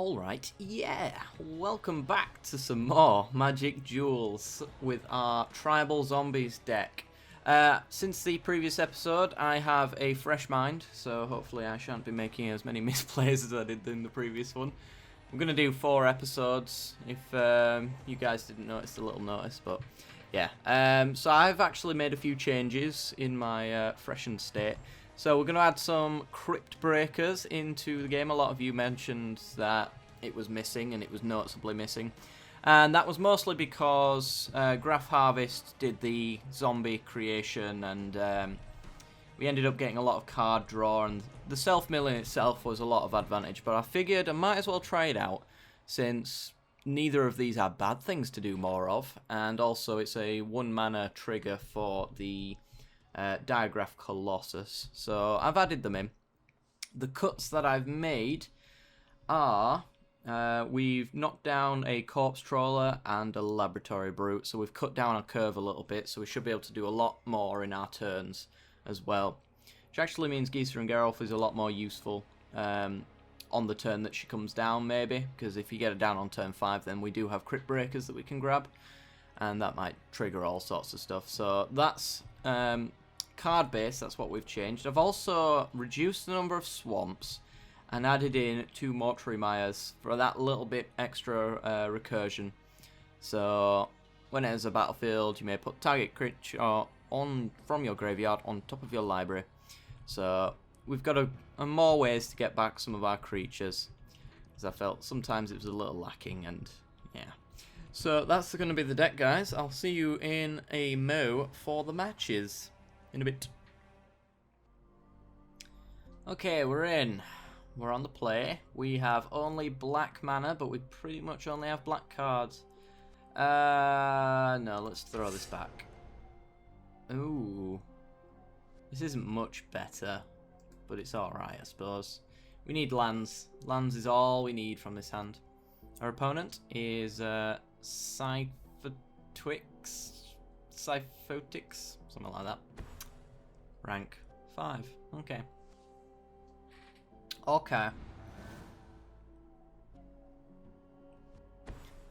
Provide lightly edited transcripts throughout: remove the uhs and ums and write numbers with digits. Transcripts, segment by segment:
Alright, yeah, welcome back to some more Magic Duels with our Tribal Zombies deck. Since the previous episode, I have a fresh mind, so hopefully I shan't be making as many misplays as I did in the previous one. I'm going to do 4 episodes, if you guys didn't notice the little notice, but yeah. So I've actually made a few changes in my freshened state. So we're going to add some Crypt Breakers into the game. A lot of you mentioned that it was missing, and it was noticeably missing. And that was mostly because Graph Harvest did the zombie creation, and we ended up getting a lot of card draw, and the self-milling itself was a lot of advantage. But I figured I might as well try it out, since neither of these are bad things to do more of, and also it's a 1 mana trigger for the Diagraph Colossus. So I've added them in. The cuts that I've made are we've knocked down a Corpse Trawler and a Laboratory Brute, so we've cut down our curve a little bit, so we should be able to do a lot more in our turns as well, which actually means Geezer and Geralf is a lot more useful on the turn that she comes down, maybe, because if you get it down on turn 5, then we do have Crypt Breakers that we can grab, and that might trigger all sorts of stuff. So that's card base, that's what we've changed. I've also reduced the number of swamps and added in 2 Mortuary Mires for that little bit extra recursion. So when it enters a battlefield, you may put target creature on from your graveyard on top of your library. So we've got more ways to get back some of our creatures, as I felt sometimes it was a little lacking, and yeah. So that's going to be the deck, guys. I'll see you in a mo for the matches in a bit. Okay, we're in. We're on the play. We have only black mana, but we pretty much only have black cards. No, let's throw this back. Ooh. This isn't much better, but it's alright, I suppose. We need lands. Lands is all we need from this hand. Our opponent is Cyphotics, something like that. Rank 5. Okay. Okay.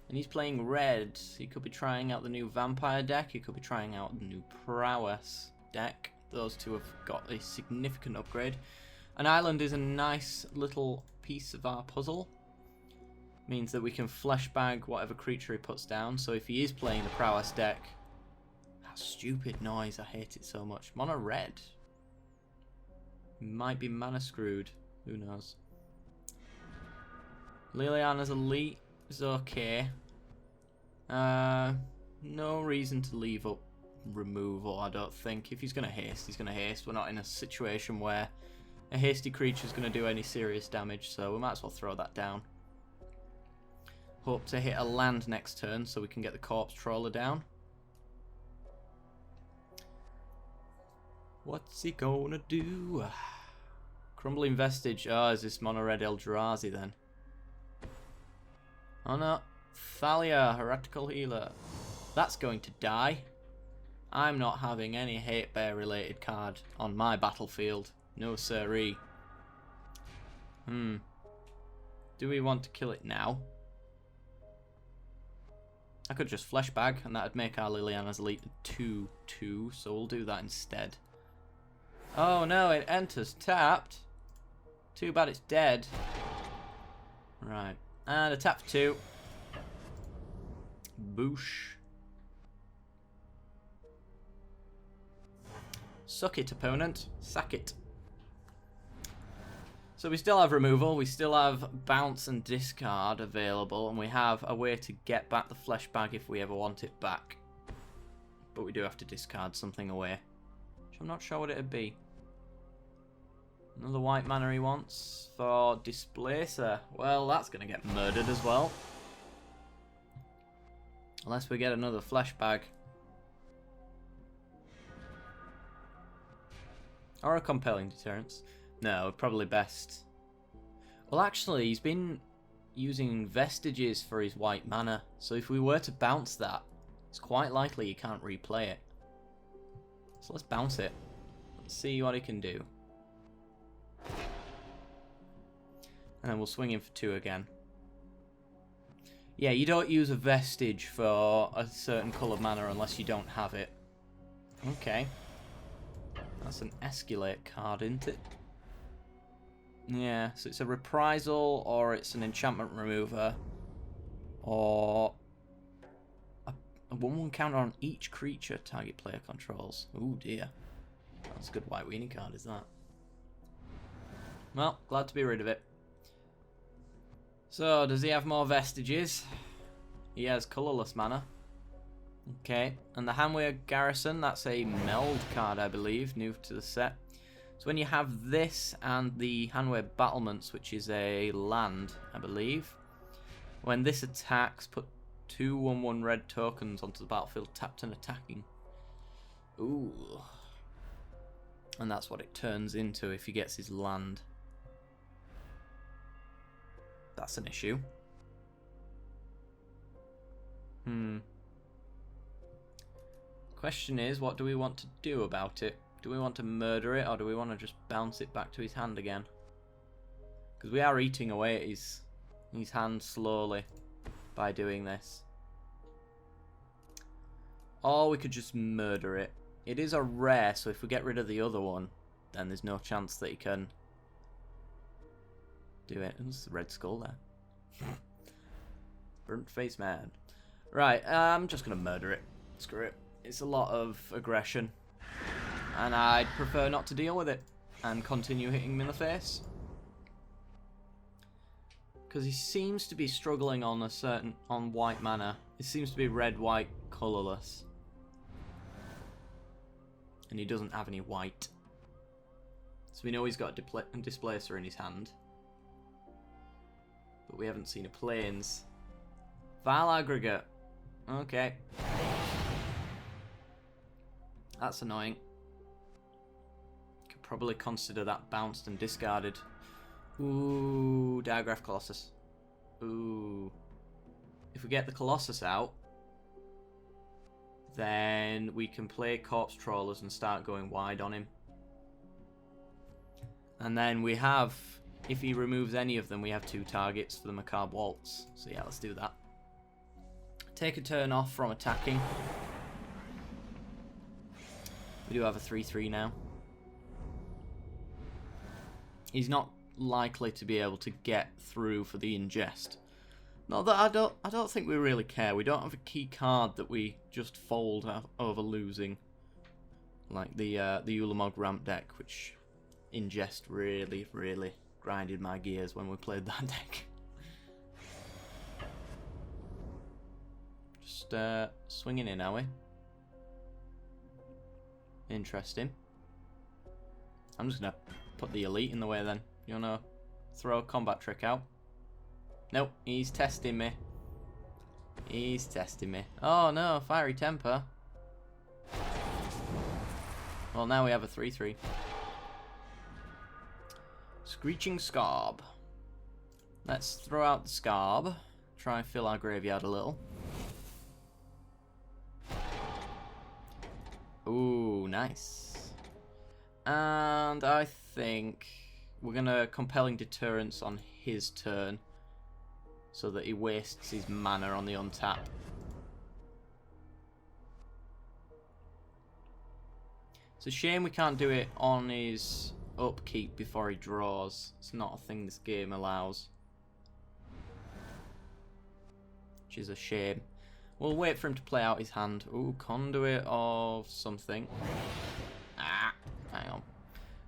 And he's playing red. He could be trying out the new Vampire deck. He could be trying out the new Prowess deck. Those two have got a significant upgrade. An island is a nice little piece of our puzzle. Means that we can fleshbag whatever creature he puts down. So if he is playing the Prowess deck... That stupid noise. I hate it so much. Mono red. Might be mana screwed. Who knows? Liliana's Elite is okay. No reason to leave up removal, I don't think. If he's going to haste, he's going to haste. We're not in a situation where a hasty creature is going to do any serious damage, so we might as well throw that down. Hope to hit a land next turn so we can get the Corpse Trawler down. What's he gonna do? Crumbling Vestige. Oh, is this mono red Eldrazi then? Oh no. Thalia, Heretical Healer. That's going to die. I'm not having any Hate Bear related card on my battlefield. No siree. Do we want to kill it now? I could just fleshbag and that would make our Liliana's Elite 2/2, so we'll do that instead. Oh no, it enters tapped. Too bad it's dead. Right. And a tap for 2. Boosh. Suck it, opponent. Sack it. So we still have removal, we still have bounce and discard available, and we have a way to get back the fleshbag if we ever want it back. But we do have to discard something away, which I'm not sure what it'd be. Another white mana he wants for Displacer. Well, that's going to get murdered as well. Unless we get another fleshbag. Or a compelling deterrence. No, probably best. Well, actually, he's been using Vestiges for his white mana. So if we were to bounce that, it's quite likely he can't replay it. So let's bounce it. Let's see what he can do. And then we'll swing in for 2 again. Yeah, you don't use a vestige for a certain colour mana unless you don't have it. Okay. That's an escalate card, isn't it? Yeah, so it's a reprisal, or it's an enchantment remover, or a 1/1 counter on each creature target player controls. Oh dear. That's a good white weenie card, is that? Well, glad to be rid of it. So, does he have more vestiges? He has colourless mana. Okay, and the Hanway Garrison, that's a meld card, I believe, new to the set. So when you have this and the Hanway Battlements, which is a land, I believe, when this attacks, put 2 1/1 red tokens onto the battlefield, tapped and attacking. Ooh. And that's what it turns into if he gets his land. That's an issue. Question is, what do we want to do about it? Do we want to murder it, or do we want to just bounce it back to his hand again? Because we are eating away at his hand slowly by doing this. Or we could just murder it. It is a rare, so if we get rid of the other one, then there's no chance that he can do it. There's the red skull there. Burnt face man. Right, I'm just going to murder it. Screw it. It's a lot of aggression. And I'd prefer not to deal with it and continue hitting him in the face. Because he seems to be struggling on white mana. It seems to be red, white, colourless. And he doesn't have any white. So we know he's got a Displacer in his hand. But we haven't seen a Plains. Vile Aggregate. Okay. That's annoying. Could probably consider that bounced and discarded. Ooh, Diagraph Colossus. Ooh. If we get the Colossus out, then we can play Corpse Trawlers and start going wide on him. And then we have, if he removes any of them, we have 2 targets for the Macabre Waltz. So yeah, let's do that. Take a turn off from attacking. We do have a 3/3 now. He's not likely to be able to get through for the ingest. Not that I don't think we really care. We don't have a key card that we just fold over losing, like the Ulamog ramp deck, which ingest really grinded my gears when we played that deck. Just swinging in, are we? Interesting. I'm just gonna put the elite in the way then. You wanna throw a combat trick out? Nope, he's testing me. He's testing me. Oh no, Fiery Temper. Well, now we have a 3/3. Screeching Scarb. Let's throw out the Scarb. Try and fill our graveyard a little. Ooh, nice. And I think we're going to Compelling Deterrence on his turn so that he wastes his mana on the untap. It's a shame we can't do it on his upkeep before he draws. It's not a thing this game allows, which is a shame. We'll wait for him to play out his hand. Ooh, Conduit of something. Ah, hang on.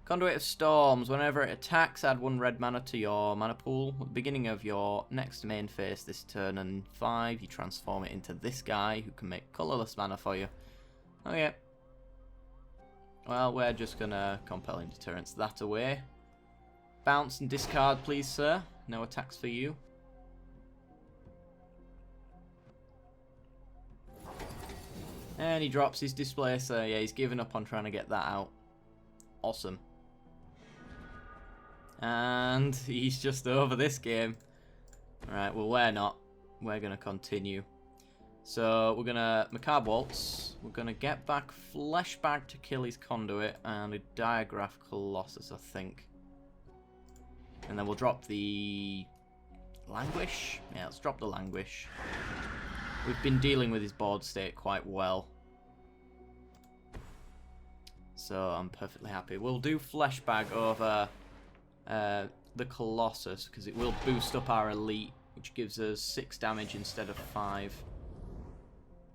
Conduit of Storms. Whenever it attacks, add 1 red mana to your mana pool. At the beginning of your next main phase this turn, and 5, you transform it into this guy who can make colourless mana for you. Okay. Well, we're just gonna Compelling Deterrence that away. Bounce and discard, please, sir. No attacks for you. And he drops his Displacer. Yeah, he's given up on trying to get that out. Awesome. And he's just over this game. Alright, well, we're not. We're going to continue. So, we're going to Macabre Waltz. We're going to get back Fleshbag to kill his Conduit. And a Diagraph Colossus, I think. And then we'll drop the Languish? Yeah, let's drop the Languish. We've been dealing with his board state quite well. So I'm perfectly happy. We'll do Fleshbag over the Colossus, because it will boost up our elite, which gives us 6 damage instead of 5.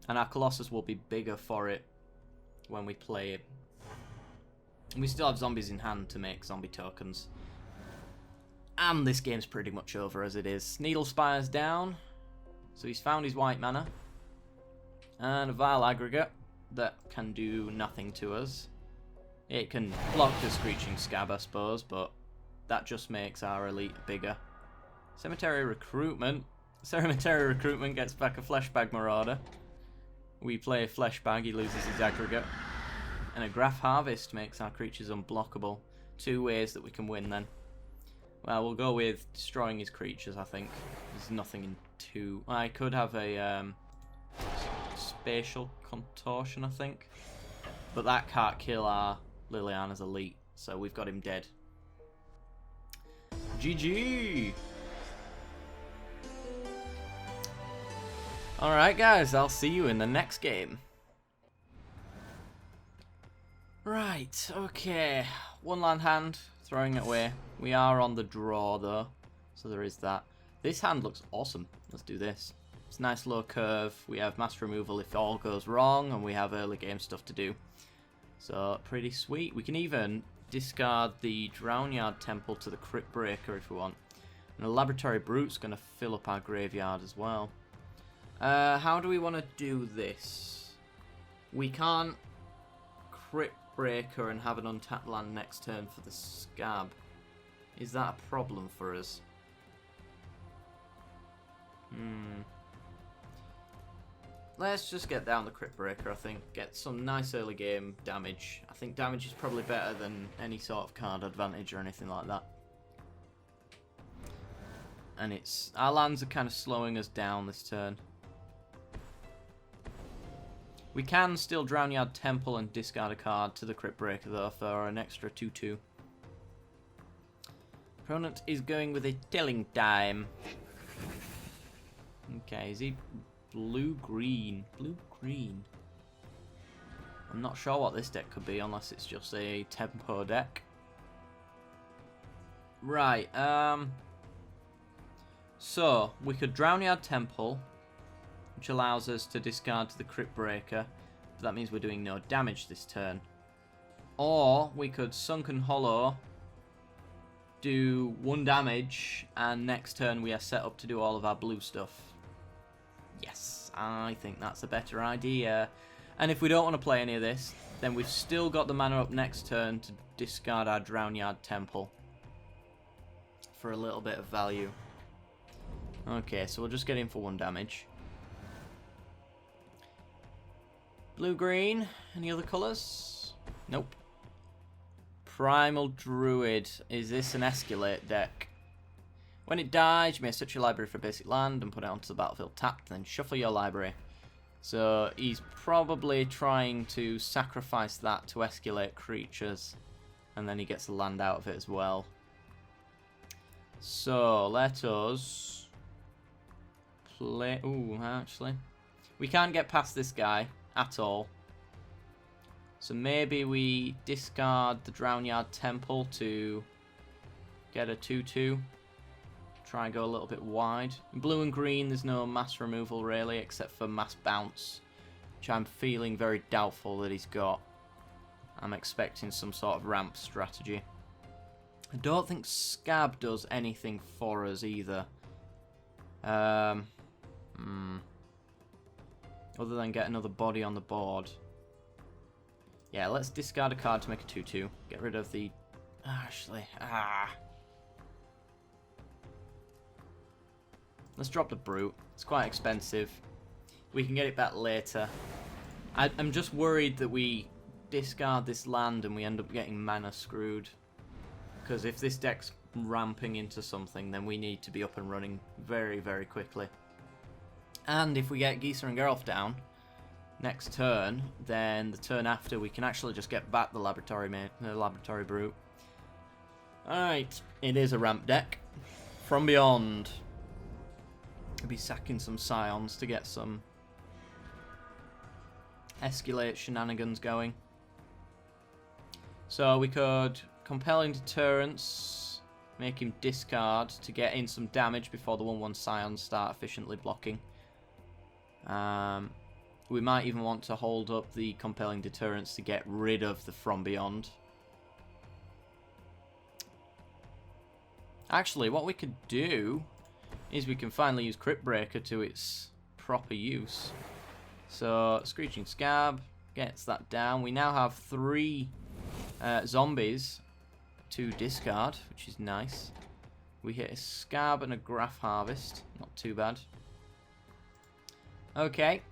And our Colossus will be bigger for it when we play it. And we still have zombies in hand to make zombie tokens. And this game's pretty much over as it is. Needle Spire's down. So he's found his white mana. And a Vile Aggregate that can do nothing to us. It can block the Screeching Scab, I suppose, but that just makes our elite bigger. Cemetery Recruitment. Cemetery Recruitment gets back a Fleshbag Marauder. We play a Fleshbag, he loses his aggregate. And a Graph Harvest makes our creatures unblockable. 2 ways that we can win then. Well, we'll go with destroying his creatures, I think. There's nothing in 2. I could have a Spatial Contortion, I think. But that can't kill our Liliana's elite, so we've got him dead. GG! Alright guys, I'll see you in the next game. Right, okay. 1 land hand, throwing it away. We are on the draw though, so there is that. This hand looks awesome. Let's do this. It's a nice low curve. We have mass removal if all goes wrong, and we have early game stuff to do. So, pretty sweet. We can even discard the Drownyard Temple to the Crypt Breaker if we want. And the Laboratory Brute's going to fill up our graveyard as well. How do we want to do this? We can't Crypt Breaker and have an untapped land next turn for the Scab. Is that a problem for us? Let's just get down the Crypt Breaker, I think. Get some nice early game damage. I think damage is probably better than any sort of card advantage or anything like that. And it's... our lands are kind of slowing us down this turn. We can still Drownyard Temple and discard a card to the Crypt Breaker though for an extra 2/2. Opponent is going with a Telling Time. Okay, is he blue-green? Blue-green. I'm not sure what this deck could be unless it's just a tempo deck. Right, so we could Drownyard Temple, which allows us to discard to the Crypt Breaker, but that means we're doing no damage this turn. Or we could Sunken Hollow, do 1 damage, and next turn we are set up to do all of our blue stuff. Yes, I think that's a better idea. And if we don't want to play any of this, then we've still got the mana up next turn to discard our Drownyard Temple for a little bit of value. Okay, so we'll just get in for 1 damage. Blue-green, any other colours? Nope. Primal Druid. Is this an Escalate deck? When it dies, you may search your library for a basic land and put it onto the battlefield tapped, then shuffle your library. So he's probably trying to sacrifice that to escalate creatures, and then he gets a land out of it as well. So let us play... ooh, actually. We can't get past this guy at all. So maybe we discard the Drownyard Temple to get a 2/2. Try and go a little bit wide. In blue and green, there's no mass removal really, except for mass bounce, which I'm feeling very doubtful that he's got. I'm expecting some sort of ramp strategy. I don't think Scab does anything for us either. Other than get another body on the board. Yeah, let's discard a card to make a 2/2. Get rid of the... actually, let's drop the Brute. It's quite expensive. We can get it back later. I'm just worried that we discard this land and we end up getting mana screwed. Because if this deck's ramping into something, then we need to be up and running very, very quickly. And if we get Geezer and Geralf down next turn, then the turn after we can actually just get back the Laboratory Brute. Alright, it is a ramp deck. From Beyond. Could be sacking some scions to get some escalate shenanigans going. So we could compelling deterrence, make him discard to get in some damage before the 1/1 scions start efficiently blocking. We might even want to hold up the compelling deterrence to get rid of the From Beyond. Actually, what we could do is we can finally use Crypt Breaker to its proper use. So, Screeching Scab gets that down. We now have 3 zombies to discard, which is nice. We hit a Scab and a Graph Harvest. Not too bad. Okay.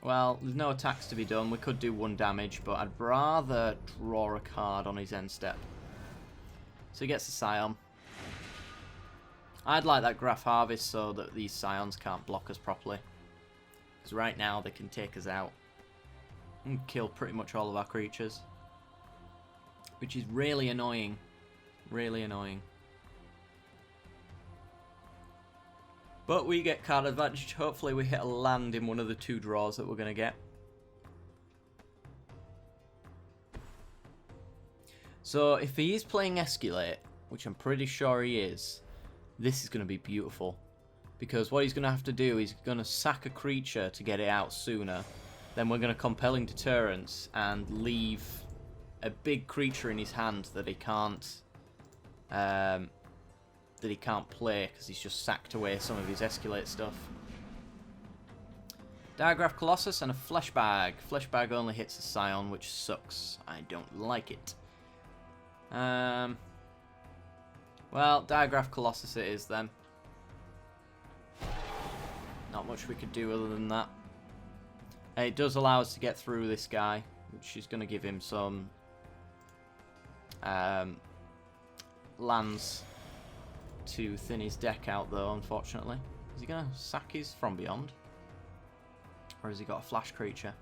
Well, there's no attacks to be done. We could do 1 damage, but I'd rather draw a card on his end step. So he gets a Scion. I'd like that Graph Harvest so that these Scions can't block us properly. Because right now they can take us out and kill pretty much all of our creatures. Which is really annoying. Really annoying. But we get card advantage. Hopefully we hit a land in one of the 2 draws that we're going to get. So if he is playing Escalate, which I'm pretty sure he is, this is going to be beautiful. Because what he's going to have to do is going to sack a creature to get it out sooner. Then we're going to Compelling Deterrence and leave a big creature in his hand that he can't play because he's just sacked away some of his Escalate stuff. Diagraph Colossus and a Flesh Bag. Flesh Bag only hits a Scion, which sucks. I don't like it. Well, Diagraph Colossus it is then. Not much we could do other than that. It does allow us to get through this guy, which is going to give him some lands to thin his deck out, though, unfortunately. Is he going to sack his From Beyond? Or has he got a flash creature?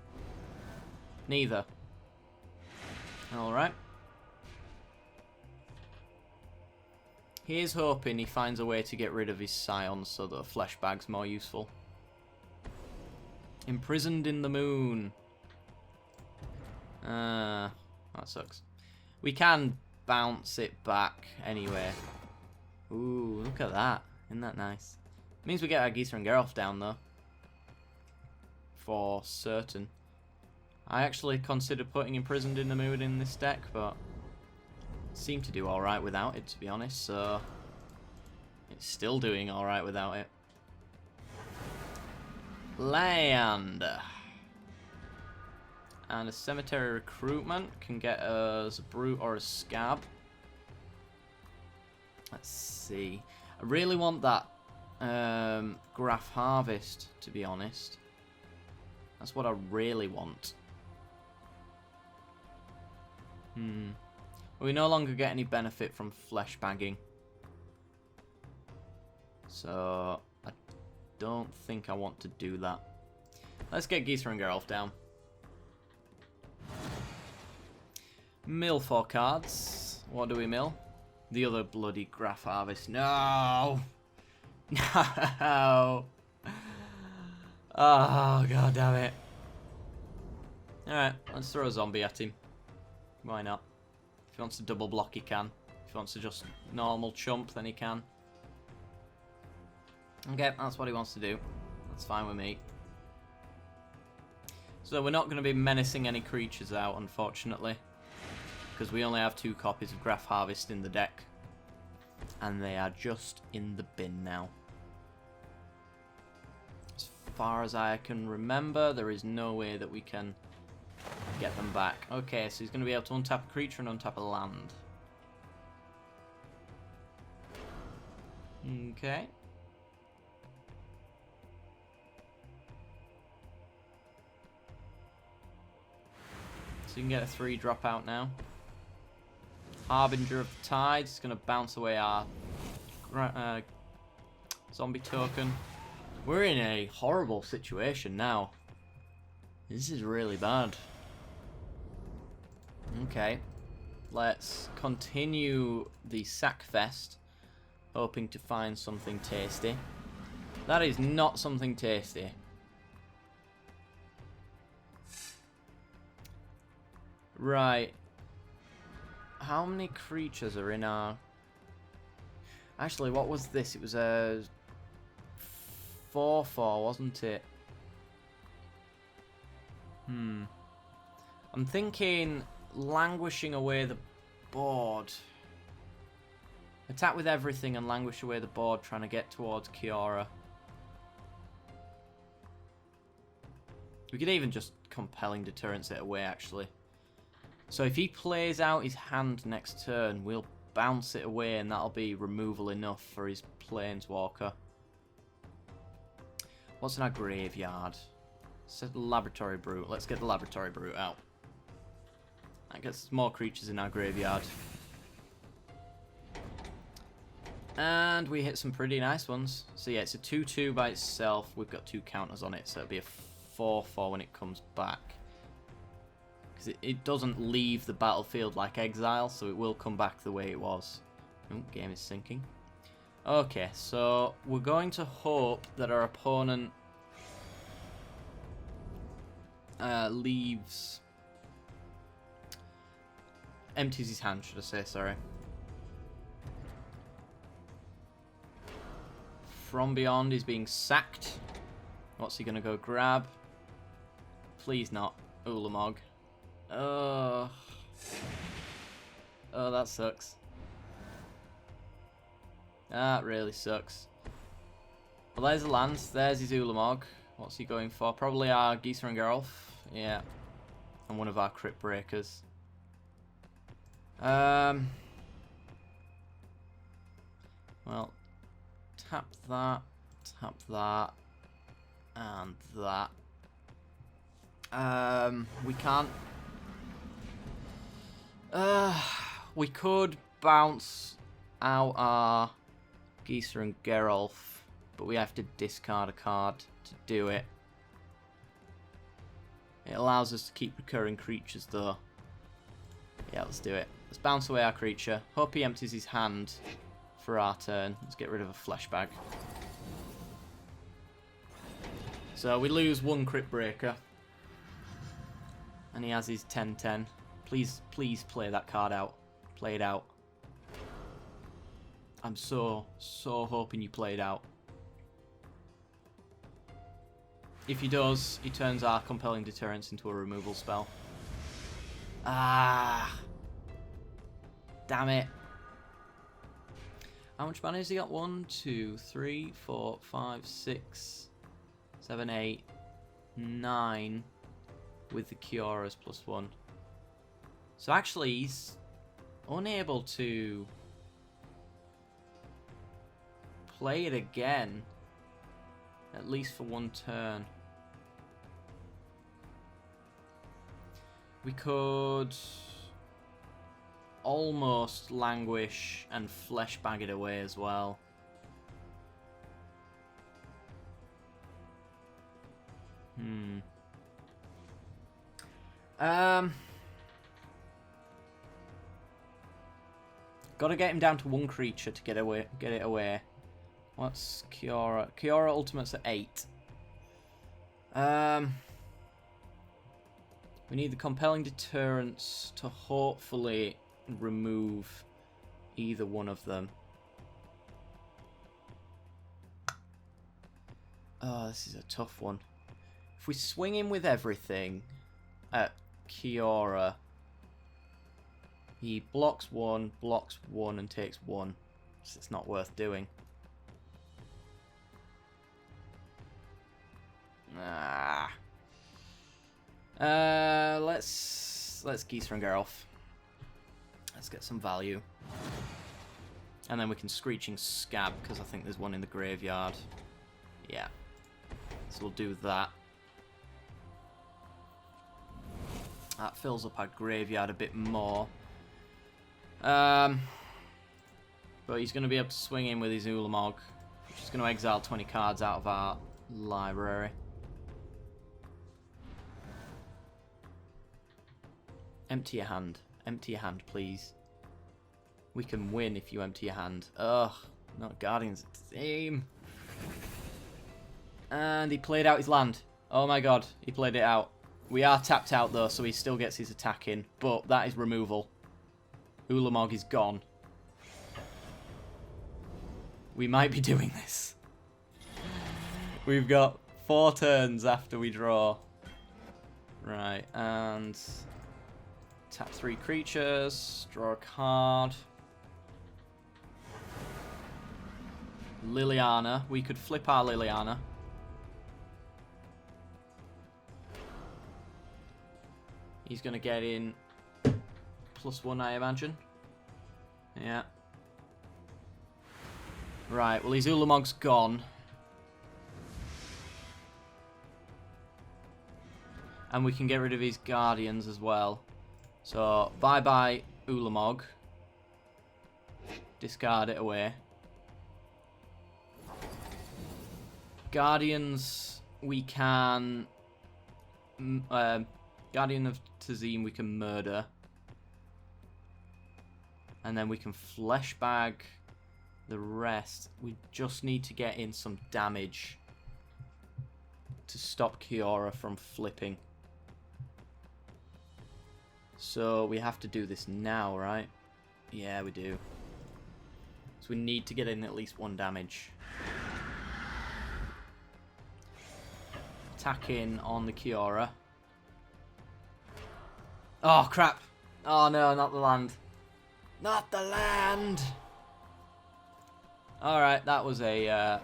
Neither. Alright. He is hoping he finds a way to get rid of his Scions so that a Flesh Bag's more useful. Imprisoned in the Moon. That sucks. We can bounce it back anyway. Ooh, look at that. Isn't that nice? Means we get our Geezer and Geralf down, though. For certain. I actually considered putting Imprisoned in the Moon in this deck, but seemed to do alright without it, to be honest, so it's still doing alright without it. Land. And a Cemetery Recruitment can get us a Brute or a Scab. Let's see. I really want that Graph Harvest, to be honest. That's what I really want. We no longer get any benefit from Flesh Bagging. So I don't think I want to do that. Let's get Geezer and Geralf down. Mill 4 cards. What do we mill? The other bloody Graph Harvest. No! No! Oh, god damn it. Alright, let's throw a zombie at him. Why not? If he wants to double block, he can. If he wants to just normal chump, then he can. Okay, that's what he wants to do. That's fine with me. So we're not going to be menacing any creatures out, unfortunately. Because we only have 2 copies of Graph Harvest in the deck. And they are just in the bin now. As far as I can remember, there is no way that we can get them back. Okay, so he's going to be able to untap a creature and untap a land. Okay. So you can get a 3 drop out now. Harbinger of the Tide is going to bounce away our zombie token. We're in a horrible situation now. This is really bad. Okay. Let's continue the Sackfest, hoping to find something tasty. That is not something tasty. Right. How many creatures are in our... Actually, what was this? It was a 4/4, wasn't it? I'm thinking languishing away the board. Attack with everything and languish away the board, trying to get towards Kiora. We could even just compelling deterrence it away, actually. So if he plays out his hand next turn, we'll bounce it away, and that'll be removal enough for his Planeswalker. What's in our graveyard? Set the Laboratory Brute. Let's get the Laboratory Brute out. That gets more creatures in our graveyard. And we hit some pretty nice ones. So yeah, it's a 2/2 by itself. We've got 2 counters on it, so it'll be a 4/4 when it comes back. Because it doesn't leave the battlefield like Exile, so it will come back the way it was. Oh, game is sinking. Okay, so we're going to hope that our opponent empties his hand, should I say, sorry. From Beyond is being sacked. What's he going to go grab? Please not. Ulamog. Oh, that sucks. That really sucks. Well, there's the lands. There's his Ulamog. What's he going for? Probably our Geezer and Geralf. Yeah. And one of our Crypt Breakers. Well, tap that, and that. We can't. We could bounce out our Geezer and Geralf, but we have to discard a card to do it. It allows us to keep recurring creatures, though. Yeah, let's do it. Let's bounce away our creature. Hope he empties his hand for our turn. Let's get rid of a flesh bag. So we lose 1 Crypt Breaker. And he has his 10/10. Please play that card out. Play it out. I'm so hoping you play it out. If he does, he turns our Compelling Deterrence into a removal spell. Ah! Damn it. How much mana has he got? 1, 2, 3, 4, 5, 6, 7, 8, 9 with the Kioras +1. So actually he's unable to play it again, at least for 1 turn. We could almost languish and flesh bag it away as well. Gotta get him down to 1 creature to get it away. What's Kiora? Kiora ultimate's at 8. We need the Compelling Deterrence to hopefully remove either one of them. Oh, this is a tough one. If we swing him with everything at Kiora, he blocks 1, and takes 1. So it's not worth doing. Let's Geezer and Geralf. Let's get some value. And then we can Screeching Scab, because I think there's one in the graveyard. Yeah. So we'll do that. That fills up our graveyard a bit more. But he's going to be able to swing in with his Ulamog, which is going to exile 20 cards out of our library. Empty your hand. Empty your hand, please. We can win if you empty your hand. Ugh, not Guardians of the Team. And he played out his land. Oh my god, he played it out. We are tapped out though, so he still gets his attack in. But that is removal. Ulamog is gone. We might be doing this. We've got 4 turns after we draw. Right, and tap 3 creatures, draw a card. Liliana. We could flip our Liliana. He's going to get in +1, I imagine. Yeah. Right, well, his Ulamog's gone. And we can get rid of his Guardians as well. So, bye-bye, Ulamog. Discard it away. Guardians, we can... Guardian of Tazim, we can murder. And then we can flesh bag the rest. We just need to get in some damage to stop Kiora from flipping. So we have to do this now, right? Yeah, we do. So we need to get in at least 1 damage. Attack in on the Kiora. Oh, crap. Oh, no, not the land. Not the land! Alright, that was a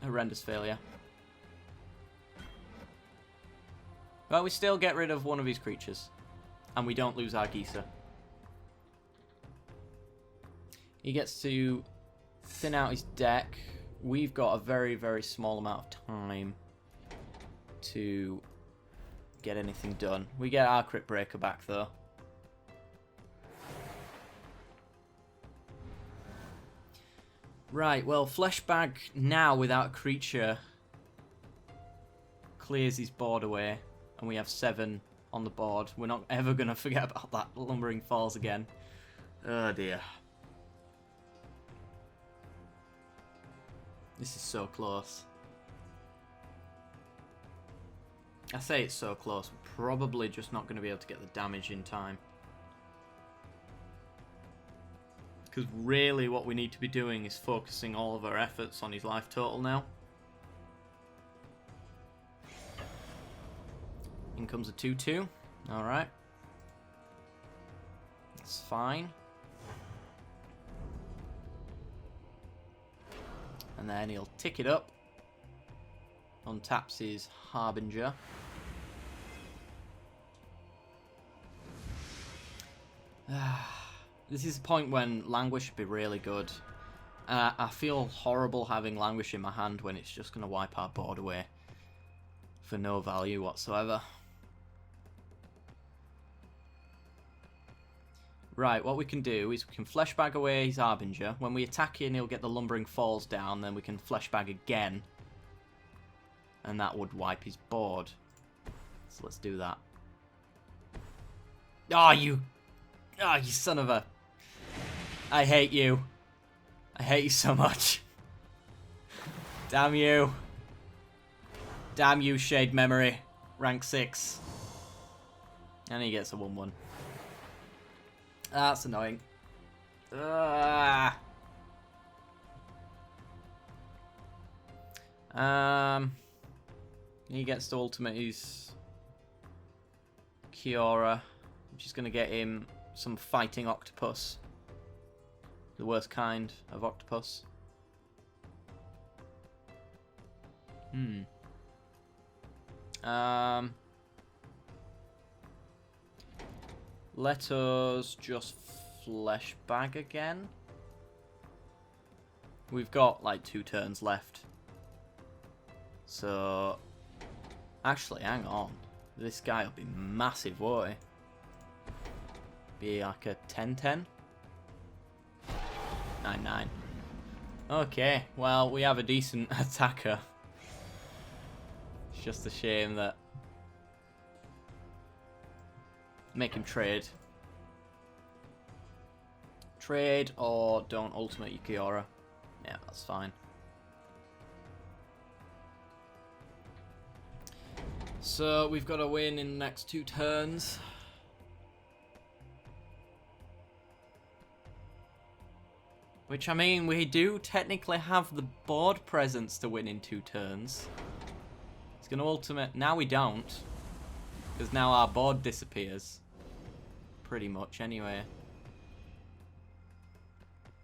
horrendous failure. But we still get rid of 1 of his creatures. And we don't lose our Gisa. He gets to thin out his deck. We've got a very, very small amount of time to get anything done. We get our Crypt Breaker back, though. Right, well, Fleshbag now without a creature clears his board away. And we have 7 on the board. We're not ever going to forget about that Lumbering Falls again. Oh dear. This is so close. I say it's so close. We're probably just not going to be able to get the damage in time. Because really what we need to be doing is focusing all of our efforts on his life total now. In comes a 2-2. Alright. That's fine. And then he'll tick it up. Untaps his Harbinger. This is the point when Languish should be really good. I feel horrible having Languish in my hand when it's just going to wipe our board away for no value whatsoever. Right, what we can do is we can Fleshbag away his Harbinger. When we attack in, he'll get the Lumbering Falls down, then we can Fleshbag again. And that would wipe his board. So let's do that. Oh, you son of a... I hate you. I hate you so much. Damn you. Damn you, Shade Memory. Rank 6. And he gets a 1-1. That's annoying. He gets to ultimate his Kiora, which is going to get him some fighting octopus. The worst kind of octopus. Let us just Fleshbag again. We've got like 2 turns left. So, actually, hang on. This guy will be massive, won't he? Be like a 10-10? 9-9. Okay, well, we have a decent attacker. It's just a shame that... Make him trade. Trade or don't ultimate your Kiora. Yeah, that's fine. So we've got to win in the next 2 turns. Which, I mean, we do technically have the board presence to win in 2 turns. It's going to ultimate... Now we don't. Because now our board disappears. Pretty much, anyway.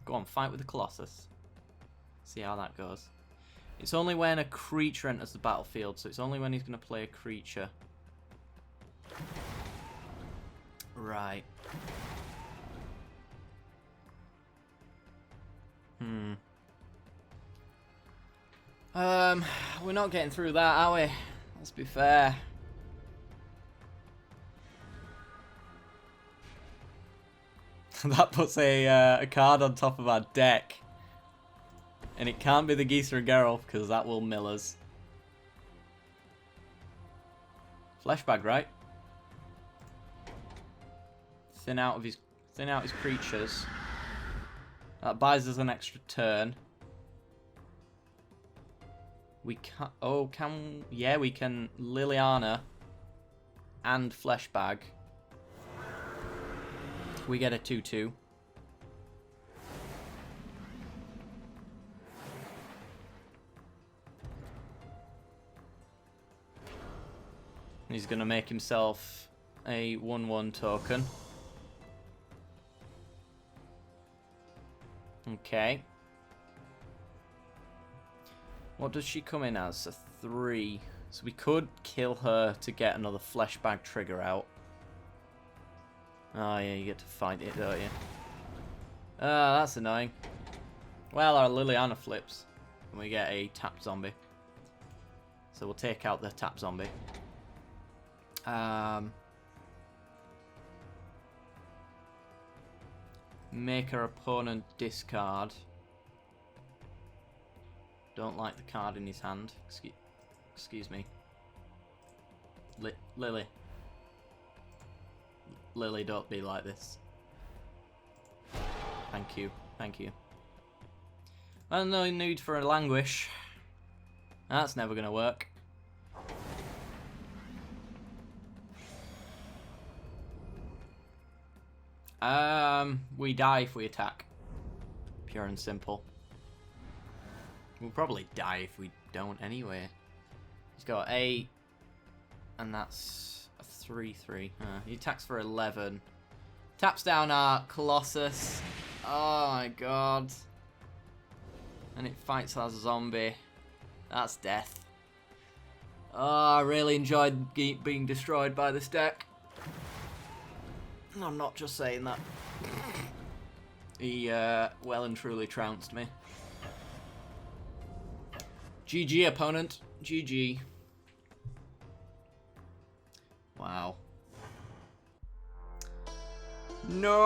Go on, fight with the Colossus. See how that goes. It's only when a creature enters the battlefield, so it's only when he's going to play a creature. Right. We're not getting through that, are we? Let's be fair. That puts a card on top of our deck. And it can't be the Geezer and Geralt, because that will mill us. Fleshbag, right? Thin out his creatures. That buys us an extra turn. We can... Oh, can... Yeah, we can Liliana and Fleshbag. We get a 2/2. He's going to make himself a 1/1 token. Okay. What does she come in as? A 3. So we could kill her to get another Fleshbag trigger out. Oh yeah, you get to fight it, don't you? That's annoying. Well, our Liliana flips. And we get a tap zombie. So we'll take out the tap zombie. Make our opponent discard. Don't like the card in his hand. Excuse me. Lily. Lily, don't be like this. Thank you. Thank you. Well, no need for a languish. That's never going to work. We die if we attack. Pure and simple. We'll probably die if we don't anyway. He's got 8. And that's a 3/3. He attacks for 11. Taps down our Colossus. Oh my god. And it fights our zombie. That's death. Oh, I really enjoyed being destroyed by this deck. I'm not just saying that. He well and truly trounced me. GG, opponent. GG. Wow. No!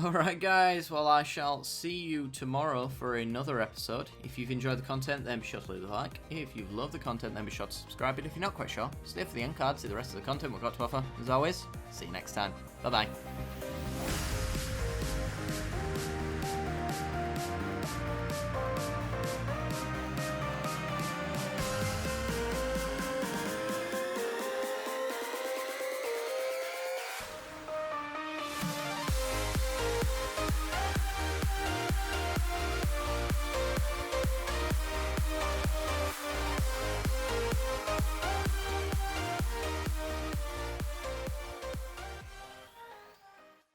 Alright guys, well I shall see you tomorrow for another episode. If you've enjoyed the content, then be sure to leave a like. If you've loved the content, then be sure to subscribe. And if you're not quite sure, stay for the end card, see the rest of the content we've got to offer. As always, see you next time. Bye bye.